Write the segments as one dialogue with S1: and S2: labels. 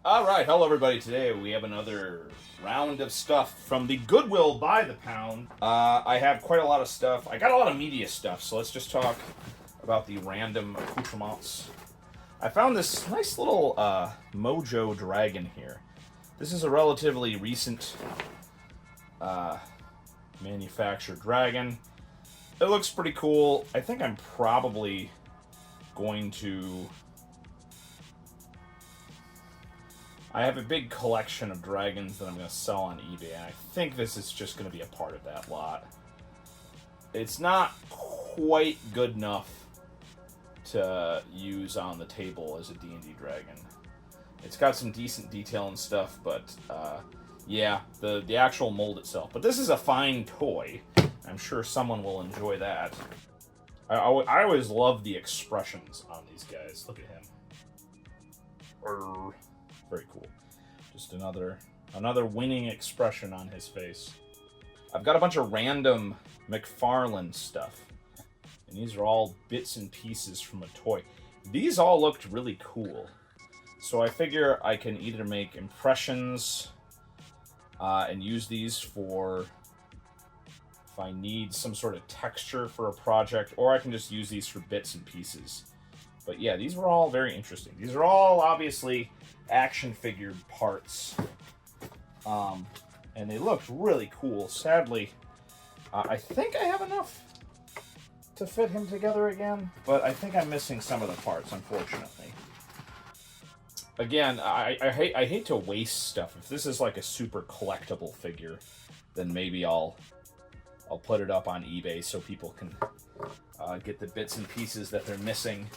S1: Alright, hello everybody. Today we have another round of stuff from the Goodwill by the pound. I have quite a lot of stuff. I got a lot of media stuff, so let's just talk about the random accoutrements. I found this nice little Mojo dragon here. This is a relatively recent manufactured dragon. It looks pretty cool. I think I'm probably going to... I have a big collection of dragons that I'm going to sell on eBay, and I think this is just going to be a part of that lot. It's not quite good enough to use on the table as a D&D dragon. It's got some decent detail and stuff, but yeah, the actual mold itself. But this is a fine toy. I'm sure someone will enjoy that. I always love the expressions on these guys. Look at him. Very cool. Just another winning expression on his face. I've got a bunch of random McFarlane stuff. And these are all bits and pieces from a toy. These all looked really cool. So I figure I can either make impressions and use these for if I need some sort of texture for a project, or I can just use these for bits and pieces. But yeah, these were all very interesting. These are all obviously action figure parts. And they looked really cool. Sadly, I think I have enough to fit him together again, but I think I'm missing some of the parts, unfortunately. Again, I hate to waste stuff. If this is like a super collectible figure, then maybe I'll put it up on eBay so people can get the bits and pieces that they're missing.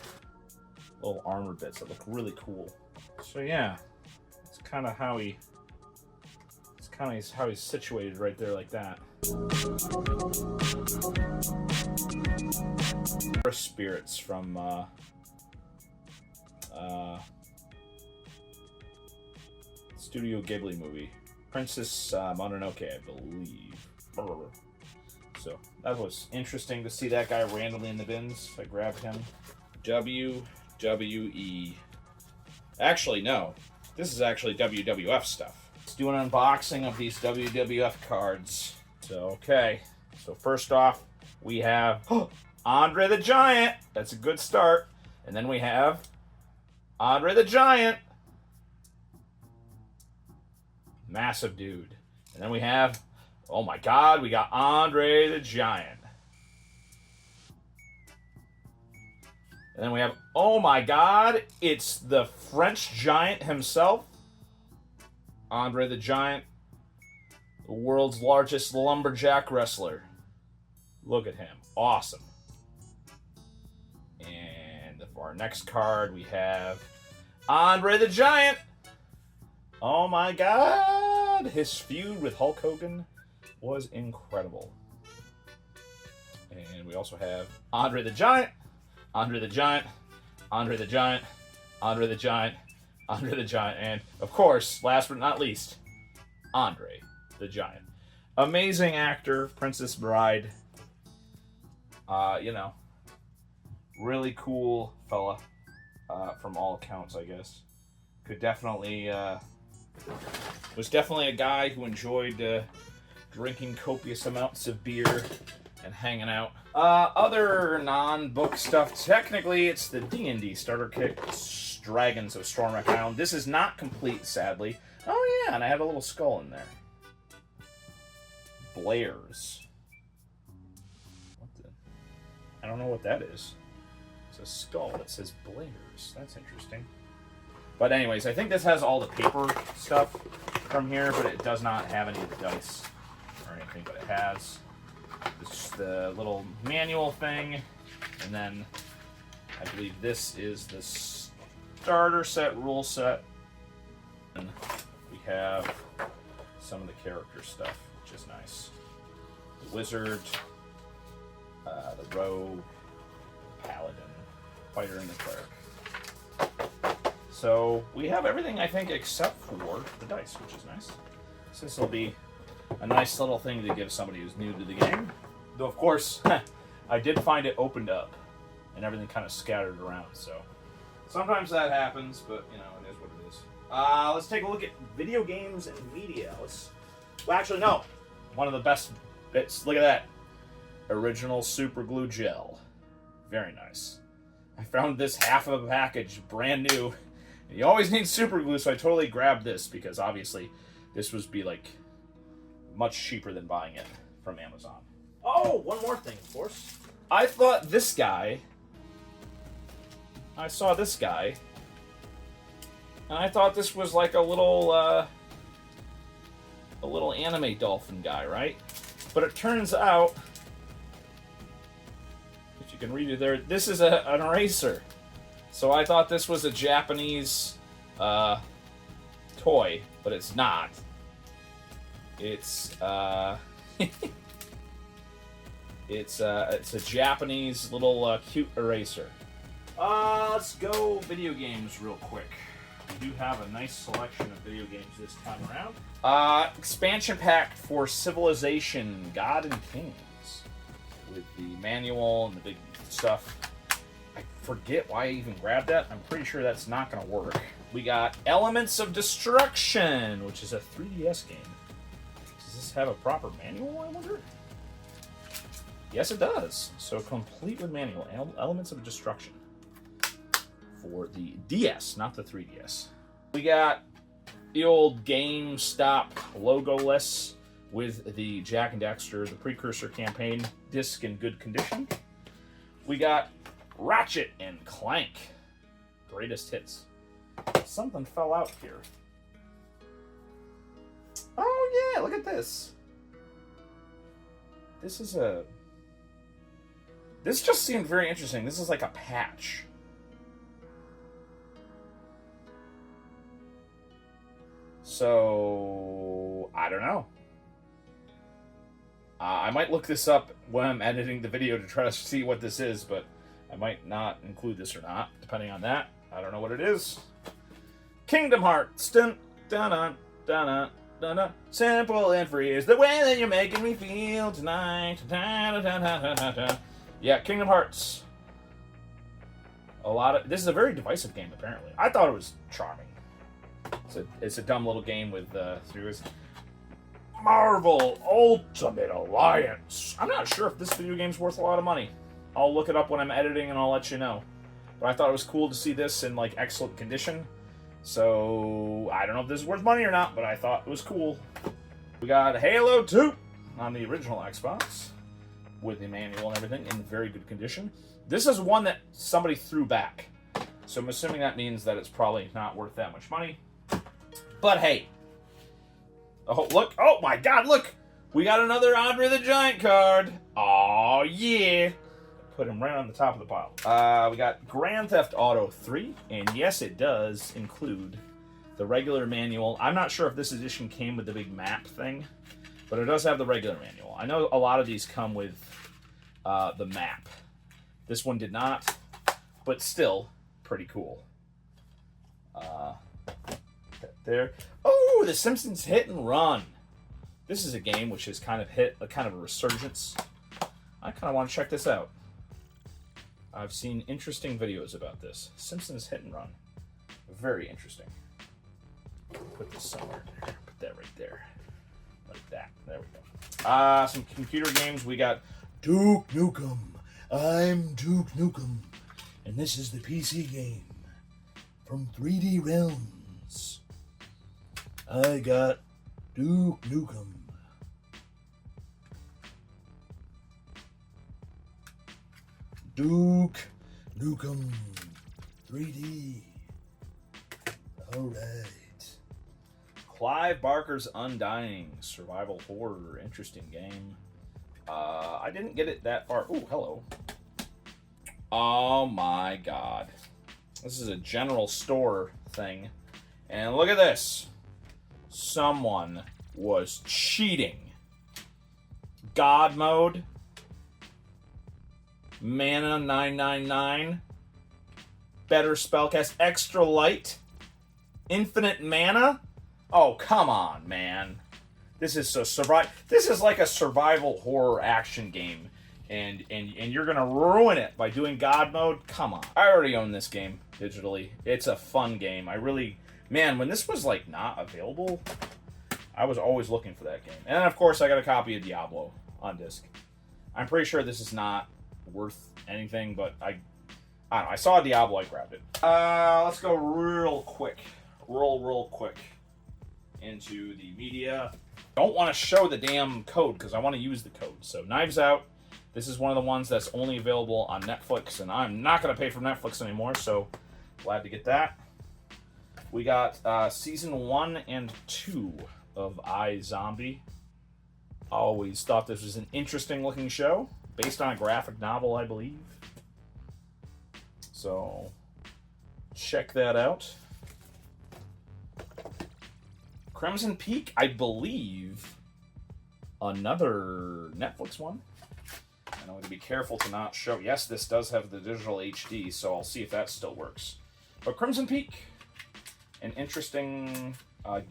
S1: Little armor bits that look really cool. So yeah, it's kind of how he's situated right there like that. Spirits from Studio Ghibli movie, Princess Mononoke, I believe. So that was interesting to see that guy randomly in the bins. I grabbed him. WWE. Actually, no. This is actually WWF stuff. Let's do an unboxing of these WWF cards. So, okay. So first off, we have Andre the Giant. That's a good start. And then we have Andre the Giant. Massive dude. And then we have, oh my God, we got Andre the Giant. And then we have, oh my God, it's the French giant himself, Andre the Giant, the world's largest lumberjack wrestler. Look at him. Awesome. And for our next card, we have Andre the Giant. Oh my God. His feud with Hulk Hogan was incredible. And we also have Andre the Giant. Andre the Giant, Andre the Giant, Andre the Giant, Andre the Giant, and of course, last but not least, Andre the Giant. Amazing actor, Princess Bride. You know, really cool fella, from all accounts, I guess. Could definitely, was definitely a guy who enjoyed drinking copious amounts of beer and hanging out. Other non-book stuff, technically it's the D&D starter kit, Dragons of Stormwreck Island. This is not complete, sadly. Oh yeah, and I have a little skull in there. Blair's. What the? I don't know what that is. It's a skull that says Blair's. That's interesting. But anyways, I think this has all the paper stuff from here, but it does not have any of the dice or anything, but it has just the little manual thing, and then I believe this is the starter set, rule set, and we have some of the character stuff, which is nice. The wizard, the rogue, the paladin, fighter, and the cleric. So we have everything, I think, except for the dice, which is nice. So this will be a nice little thing to give somebody who's new to the game. Though, of course, I did find it opened up and everything kind of scattered around, so sometimes that happens, but, you know, it is what it is. Let's take a look at video games and media. Well, actually, no. One of the best bits. Look at that. Original super glue gel. Very nice. I found this half of a package, brand new. You always need super glue, so I totally grabbed this because obviously this would be like much cheaper than buying it from Amazon. Oh, one more thing, of course. I saw this guy, and I thought this was like a little anime dolphin guy, right? But it turns out, if you can read it there, this is an eraser. So I thought this was a Japanese toy, but it's not. It's it's a Japanese little cute eraser. Let's go video games real quick. We do have a nice selection of video games this time around. Expansion pack for Civilization: God and Kings, with the manual and the big stuff. I forget why I even grabbed that. I'm pretty sure that's not going to work. We got Elements of Destruction, which is a 3DS game. Does this have a proper manual, I wonder? Yes, it does. So complete with manual. Elements of Destruction. For the DS, not the 3DS. We got the old GameStop logo-less with the Jak and Daxter, the precursor campaign, disc in good condition. We got Ratchet and Clank, greatest hits. Something fell out here. Oh yeah, look at this. This just seemed very interesting. This is like a patch. So, I don't know. I might look this up when I'm editing the video to try to see what this is, but I might not include this or not, depending on that. I don't know what it is. Kingdom Hearts. Dun, dun, dun, dun, dun, dun. Simple and free is the way that you're making me feel tonight. Dun, dun, dun, dun, dun, dun. Yeah, Kingdom Hearts. This is a very divisive game, apparently. I thought it was charming. It's a dumb little game with Marvel Ultimate Alliance. I'm not sure if this video game's worth a lot of money. I'll look it up when I'm editing and I'll let you know. But I thought it was cool to see this in like excellent condition. So I don't know if this is worth money or not, but I thought it was cool. We got Halo 2 on the original Xbox with the manual and everything in very good condition. This is one that somebody threw back. So I'm assuming that means that it's probably not worth that much money. But hey. Oh, look. Oh my god, look. We got another Andre the Giant card. Oh yeah. Put him right on the top of the pile. We got Grand Theft Auto 3. And yes, it does include the regular manual. I'm not sure if this edition came with the big map thing, but it does have the regular manual. I know a lot of these come with the map. This one did not, but still pretty cool. There. Oh, The Simpsons Hit and Run. This is a game which has kind of hit a kind of a resurgence. I kind of want to check this out. I've seen interesting videos about this. Simpsons Hit and Run. Very interesting. Put this somewhere there. Put that right there. Like that. There we go. Some computer games. We got Duke Nukem. I'm Duke Nukem. And this is the PC game from 3D Realms. I got Duke Nukem. Duke Nukem 3D. Alright. Clive Barker's Undying. Survival horror. Interesting game. I didn't get it that far. Ooh, hello. Oh my god. This is a general store thing. And look at this. Someone was cheating. God mode. Mana 999. Better spellcast. Extra light. Infinite mana. Oh, come on, man. This is This is like a survival horror action game. And you're gonna ruin it by doing God mode? Come on. I already own this game digitally. It's a fun game. I really Man, when this was, like, not available, I was always looking for that game. And then, of course, I got a copy of Diablo on disc. I'm pretty sure this is not worth anything, but I don't know. I saw Diablo, I grabbed it. Let's go real quick into the media. Don't want to show the damn code because I want to use the code. So Knives Out. This is one of the ones that's only available on Netflix, and I'm not going to pay for Netflix anymore, so glad to get that. We got season 1 and 2 of iZombie. Always thought this was an interesting looking show, based on a graphic novel, I believe. So check that out. Crimson Peak, I believe, another Netflix one. And I'm going to be careful to not show. Yes, this does have the digital HD, so I'll see if that still works. But Crimson Peak, an interesting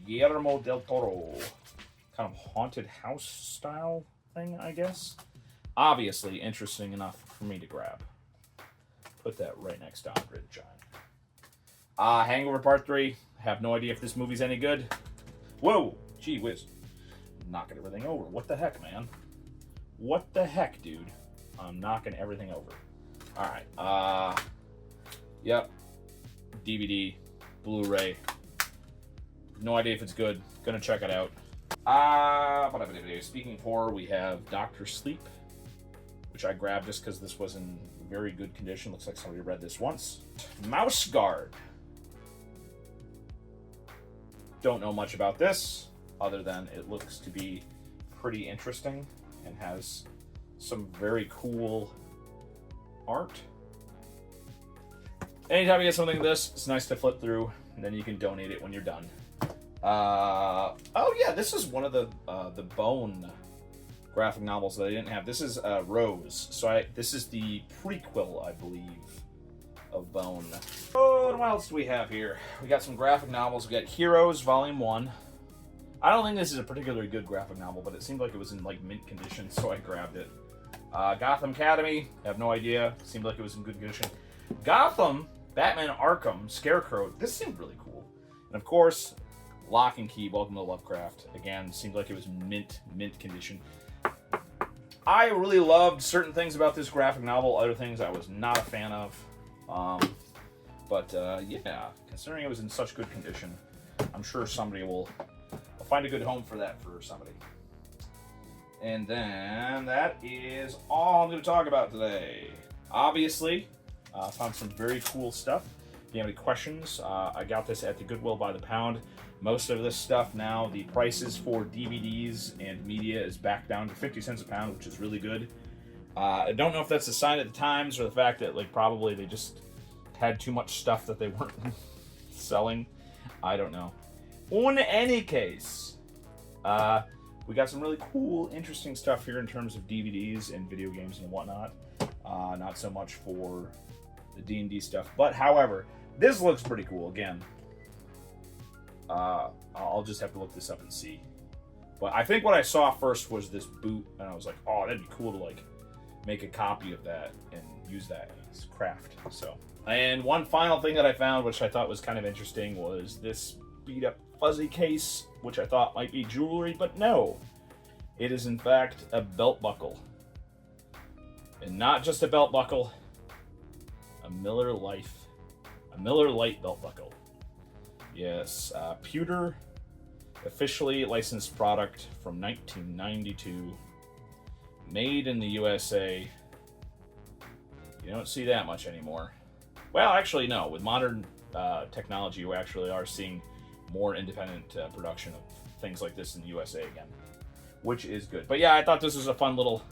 S1: Guillermo del Toro kind of haunted house style thing, I guess. Obviously interesting enough for me to grab. Put that right next to Andre the Giant. Hangover Part 3. Have no idea if this movie's any good. Whoa! Gee whiz. Knocking everything over. What the heck, man? What the heck, dude? I'm knocking everything over. Alright. Yep. DVD. Blu-ray. No idea if it's good. Gonna check it out. Speaking of horror, we have Dr. Sleep, which I grabbed just because this was in very good condition. Looks like somebody read this once. Mouse Guard. Don't know much about this, other than it looks to be pretty interesting and has some very cool art. Anytime you get something like this, it's nice to flip through, and then you can donate it when you're done. Oh yeah, this is one of the Bone graphic novels that I didn't have. This is Rose. So this is the prequel, I believe, of Bone. Oh, and what else do we have here? We got some graphic novels. We got Heroes Volume 1. I don't think this is a particularly good graphic novel, but it seemed like it was in like mint condition, so I grabbed it. Gotham Academy. I have no idea. Seemed like it was in good condition. Gotham, Batman Arkham, Scarecrow. This seemed really cool. And of course, Lock and Key, Welcome to Lovecraft. Again, seemed like it was mint condition. I really loved certain things about this graphic novel. Other things I was not a fan of. Yeah, considering it was in such good condition, I'm sure somebody will find a good home for that for somebody. And then that is all I'm going to talk about today. Obviously, found some very cool stuff. If you have any questions, I got this at the Goodwill by the pound. Most of this stuff now, the prices for DVDs and media is back down to 50 cents a pound, which is really good. I don't know if that's a sign of the times or the fact that like probably they just had too much stuff that they weren't selling. I don't know. In any case, we got some really cool, interesting stuff here in terms of DVDs and video games and whatnot. Not so much for the D&D stuff, but however, this looks pretty cool. Again, I'll just have to look this up and see. But I think what I saw first was this boot, and I was like, oh, that'd be cool to like make a copy of that and use that as craft. So, and one final thing that I found, which I thought was kind of interesting, was this beat up fuzzy case, which I thought might be jewelry, but no, it is in fact a belt buckle. And not just a belt buckle, a Miller Lite belt buckle. Yes, pewter, officially licensed product from 1992, made in the USA. You don't see that much anymore. Well, actually, no. With modern technology, we actually are seeing more independent production of things like this in the USA again, which is good. But yeah, I thought this was a fun little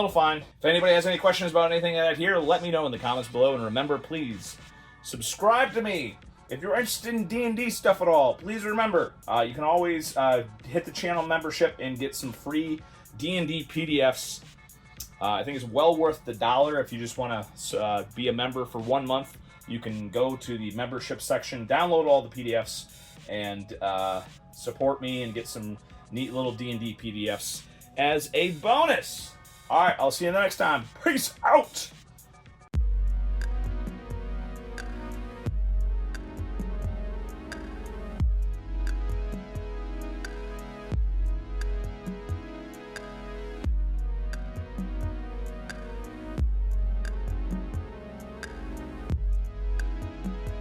S1: find. If anybody has any questions about anything I had here, let me know in the comments below. And remember, please subscribe to me. If you're interested in D&D stuff at all, please remember, you can always hit the channel membership and get some free D&D PDFs. I think it's well worth the $1 if you just want to be a member for 1 month. You can go to the membership section, download all the PDFs, and support me and get some neat little D&D PDFs as a bonus. All right, I'll see you next time. Peace out.